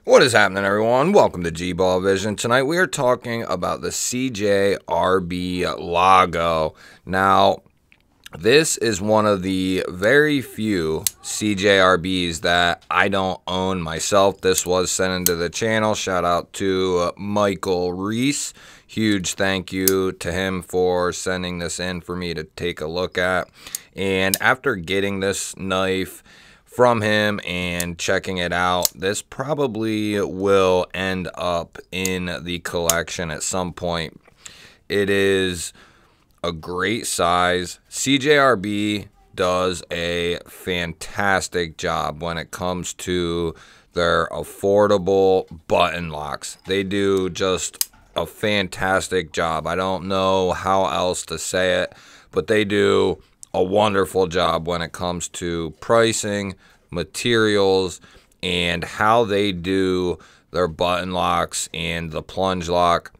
What is happening, everyone? Welcome to GBALL Vision. Tonight we are talking about the CJRB Lago. Now, this is one of the very few CJRBs that I don't own myself. This was sent into the channel. Shout out to Michael Reese. Huge thank you to him for sending this in for me to take a look at. And after getting this knife from him and checking it out, this probably will end up in the collection at some point. It is a great size. CJRB does a fantastic job when it comes to their affordable button locks. They do just a fantastic job. I don't know how else to say it, but they do a wonderful job when it comes to pricing, materials, and how they do their button locks and the plunge lock.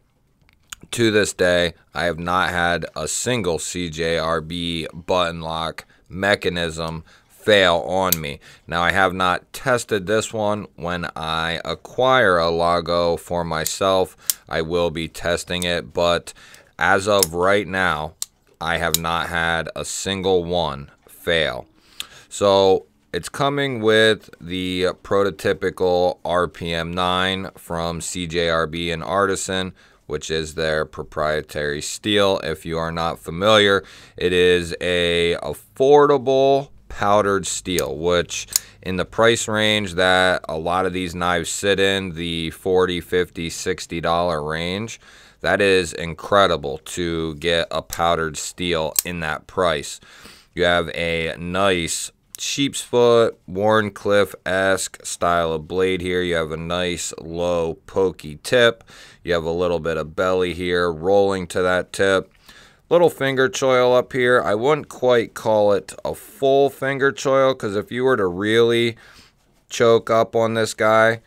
To this day, I have not had a single CJRB button lock mechanism fail on me. Now, I have not tested this one. When I acquire a Lago for myself, I will be testing it, but as of right now, I have not had a single one fail. So it's coming with the prototypical RPM 9 from CJRB and Artisan, which is their proprietary steel. If you are not familiar, it is a affordable powdered steel, which in the price range that a lot of these knives sit in, the $40, $50, $60 range, that is incredible to get a powdered steel in that price. You have a nice sheep's foot, Warncliffe-esque style of blade here. You have a nice low pokey tip. You have a little bit of belly here rolling to that tip. Little finger choil up here. I wouldn't quite call it a full finger choil, because if you were to really choke up on this guy,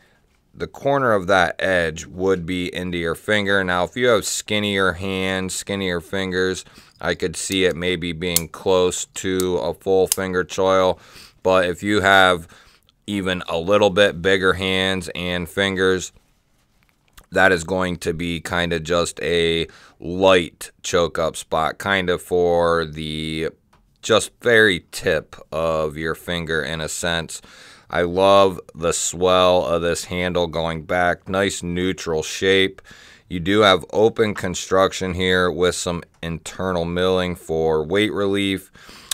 the corner of that edge would be into your finger. Now, if you have skinnier hands, skinnier fingers, I could see it maybe being close to a full finger choil. But if you have even a little bit bigger hands and fingers, that is going to be kind of just a light choke up spot, kind of for the just very tip of your finger in a sense. I love the swell of this handle going back. Nice neutral shape. You do have open construction here with some internal milling for weight relief.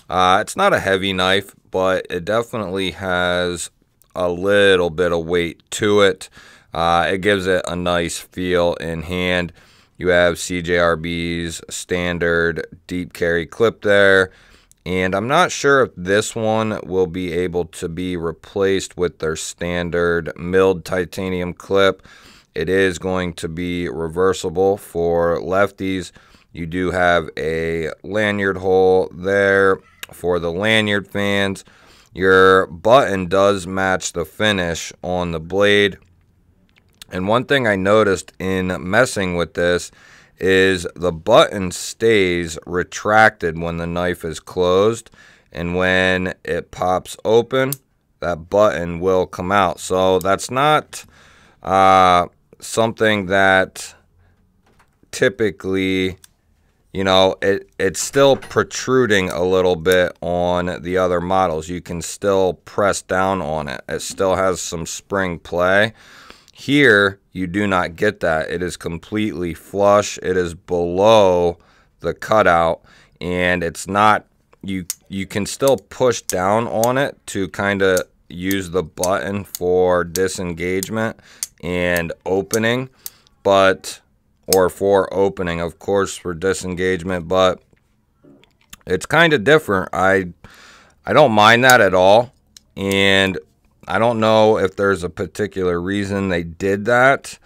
It's not a heavy knife, but it definitely has a little bit of weight to it. It gives it a nice feel in hand. You have CJRB's standard deep carry clip there. And I'm not sure if this one will be able to be replaced with their standard milled titanium clip. It is going to be reversible for lefties. You do have a lanyard hole there for the lanyard fans. Your button does match the finish on the blade. And one thing I noticed in messing with this is the button stays retracted when the knife is closed, and when it pops open, that button will come out. So that's not something that typically, you know, it's still protruding a little bit on the other models. You can still press down on it. It still has some spring play. Here, you do not get that. It is completely flush. It is below the cutout, and it's not, you can still push down on it to kind of use the button for disengagement and opening, but, or for opening, of course, for disengagement, but it's kind of different. I don't mind that at all, and I don't know if there's a particular reason they did that,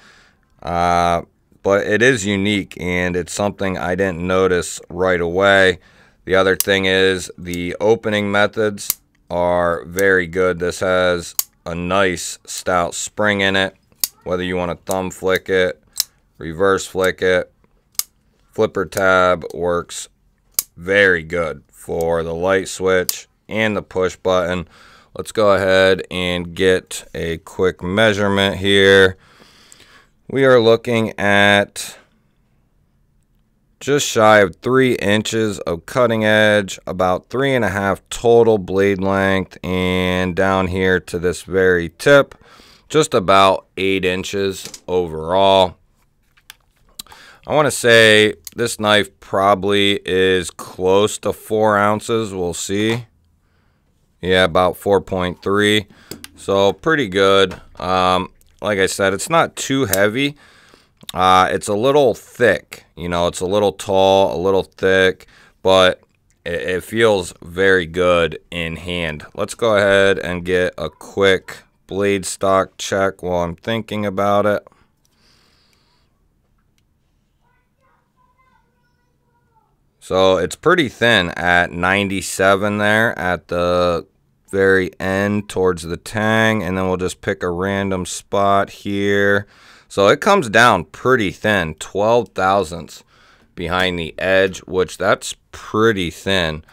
but it is unique, and it's something I didn't notice right away. The other thing is the opening methods are very good. This has a nice stout spring in it, whether you want to thumb flick it, reverse flick it. Flipper tab works very good for the light switch and the push button. let's go ahead and get a quick measurement here. We are looking at just shy of 3 inches of cutting edge, about 3.5 total blade length, and down here to this very tip, just about 8 inches overall. I want to say this knife probably is close to 4 ounces. We'll see. Yeah, about 4.3. So pretty good. Like I said, it's not too heavy. It's a little thick. You know, it's a little tall, a little thick, but it feels very good in hand. Let's go ahead and get a quick blade stock check while I'm thinking about it. So it's pretty thin at 97 there at the very end towards the tang, and then we'll just pick a random spot here. So it comes down pretty thin, 12 thousandths behind the edge, which that's pretty thin.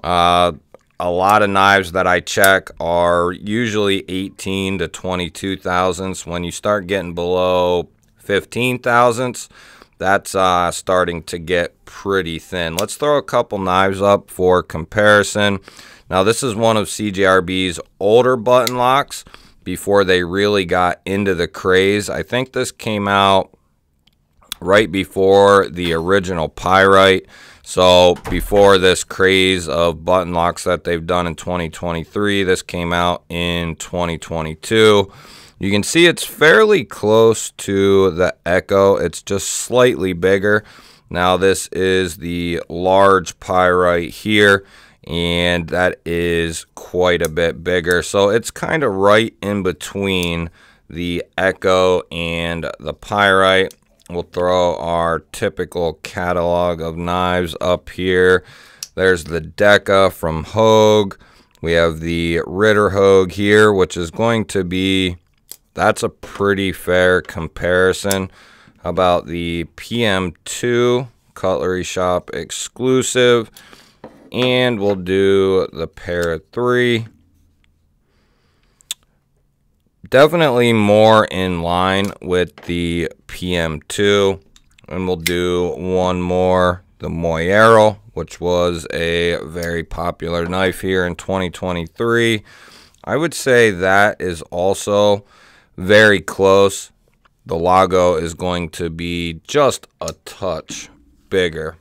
A lot of knives that I check are usually 18 to 22 thousandths. When you start getting below 15 thousandths, that's starting to get pretty thin. Let's throw a couple knives up for comparison. Now, this is one of CJRB's older button locks before they really got into the craze. I think this came out right before the original Pyrite. So before this craze of button locks that they've done in 2023, this came out in 2022. You can see it's fairly close to the Echo. It's just slightly bigger. Now this is the large Pyrite here, and that is quite a bit bigger. So it's kind of right in between the Echo and the Pyrite. We'll throw our typical catalog of knives up here. There's the Deca from Hogue. We have the Ritter Hogue here, which is going to be, that's a pretty fair comparison. How about the PM2 Cutlery Shop exclusive? And we'll do the Para 3. Definitely more in line with the PM2. And we'll do one more, the Moyero, which was a very popular knife here in 2023. I would say that is also very close. The Lago is going to be just a touch bigger.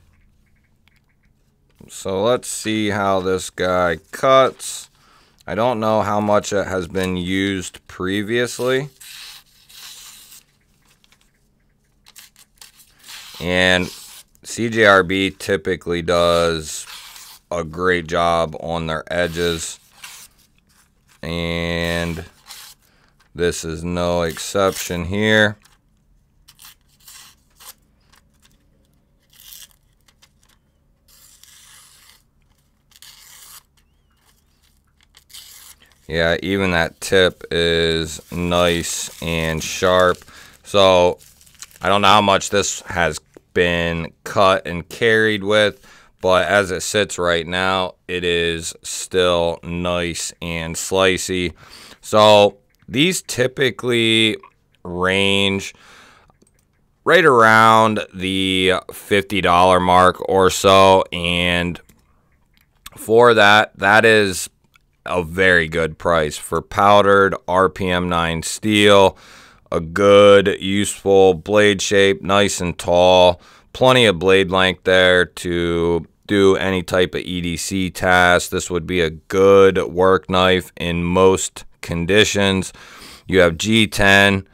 So let's see how this guy cuts. I don't know how much it has been used previously. And CJRB typically does a great job on their edges. And this is no exception here. Yeah, even that tip is nice and sharp. So I don't know how much this has been cut and carried with, but as it sits right now, it is still nice and slicey. So these typically range right around the $50 mark or so, and for that, that is a very good price for powdered RPM 9 steel, a good useful blade shape, nice and tall, plenty of blade length there to do any type of EDC task. This would be a good work knife in most conditions. You have G10,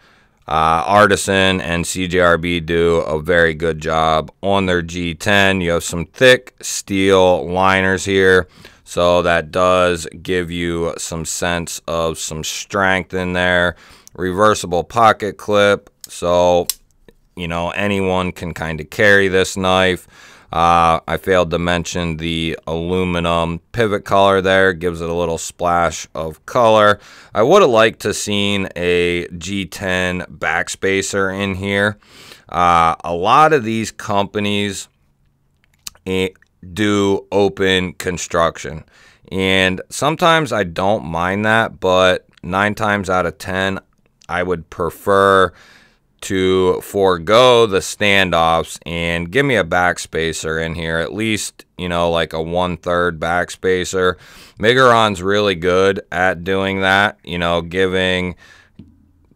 Artisan, and CJRB do a very good job on their G10. You have some thick steel liners here, so that does give you some sense of some strength in there. Reversible pocket clip, so you know anyone can kind of carry this knife. I failed to mention the aluminum pivot collar there, gives it a little splash of color. I would have liked to seen a G10 backspacer in here. A lot of these companies do open construction, And sometimes I don't mind that, but 9 times out of 10, I would prefer to forego the standoffs and give me a backspacer in here, at least, you know, like a 1/3 backspacer. Miguron's really good at doing that, you know, giving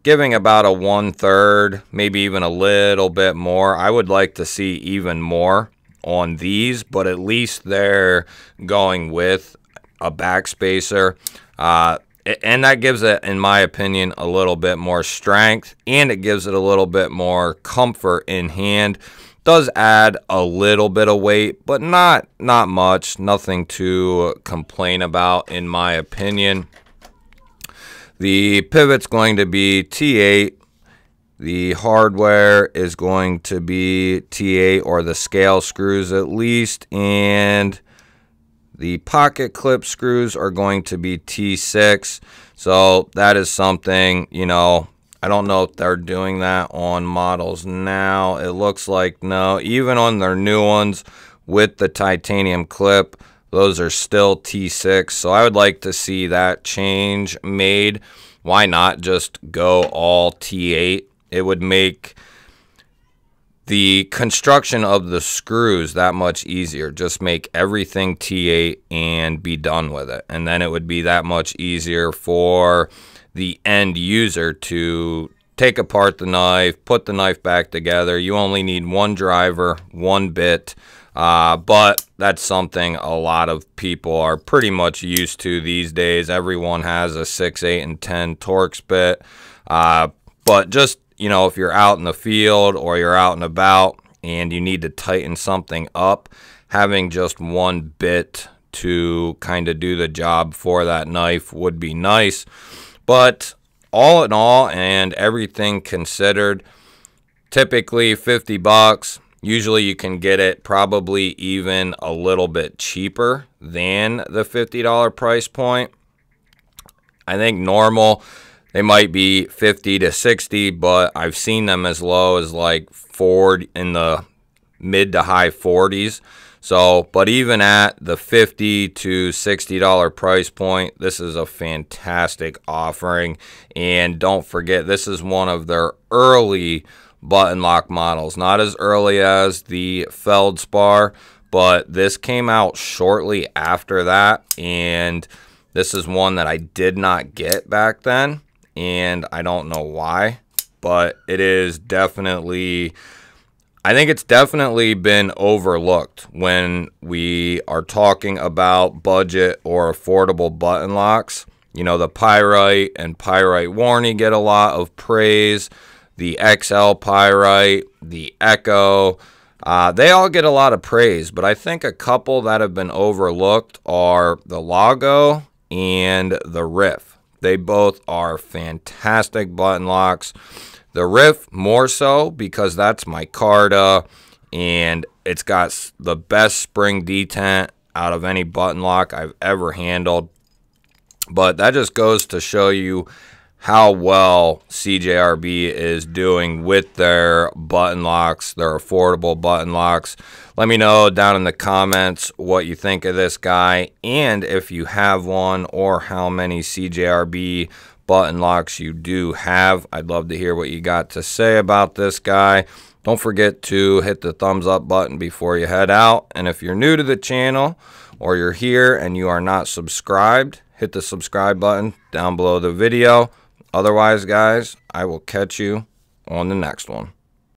about a 1/3, maybe even a little bit more. I would like to see even more on these, but at they're going with a backspacer. And that gives it, in my opinion, a little bit more strength, and it gives it a little bit more comfort in hand. Does add a little bit of weight, but not much. Nothing to complain about, in my opinion. The pivot's going to be T8. The hardware is going to be T8, or the scale screws at least, and the pocket clip screws are going to be T6. So that is something, you know, I don't know if they're doing that on models now. It looks like no. Even on their new ones with the titanium clip, those are still T6. So I would like to see that change made. Why not just go all T8? It would make the construction of the screws that much easier. Just make everything T8 and be done with it. And then it would be that much easier for the end user to take apart the knife, put the knife back together. You only need one driver, one bit, but that's something a lot of people are pretty much used to these days. Everyone has a 6, 8, and 10 Torx bit, but just, you know, if you're out in the field or you're out and about and you need to tighten something up, having just one bit to kind of do the job for that knife would be nice. But all in all, and everything considered, typically 50 bucks. Usually you can get it probably even a little bit cheaper than the $50 price point. I think normal, they might be 50 to 60, but I've seen them as low as like 40, in the mid to high 40s. So, but even at the $50 to $60 price point, this is a fantastic offering. And don't forget, this is one of their early button lock models. Not as early as the Feldspar, but this came out shortly after that. And this is one that I did not get back then, and I don't know why, but it is definitely, I think it's definitely been overlooked when we are talking about budget or affordable button locks. You know, the Pyrite and Pyrite Warney get a lot of praise. The XL Pyrite, the Echo, they all get a lot of praise, but I think a couple that have been overlooked are the Lago and the Riff. They both are fantastic button locks. The Riff more so because that's micarta, and it's got the best spring detent out of any button lock I've ever handled. But that just goes to show you how well CJRB is doing with their button locks, their affordable button locks. Let me know down in the comments what you think of this guy, and if you have one, or how many CJRB button locks you do have. I'd love to hear what you got to say about this guy. Don't forget to hit the thumbs up button before you head out. And if you're new to the channel, or you're here and you are not subscribed, hit the subscribe button down below the video. Otherwise, guys, I will catch you on the next one.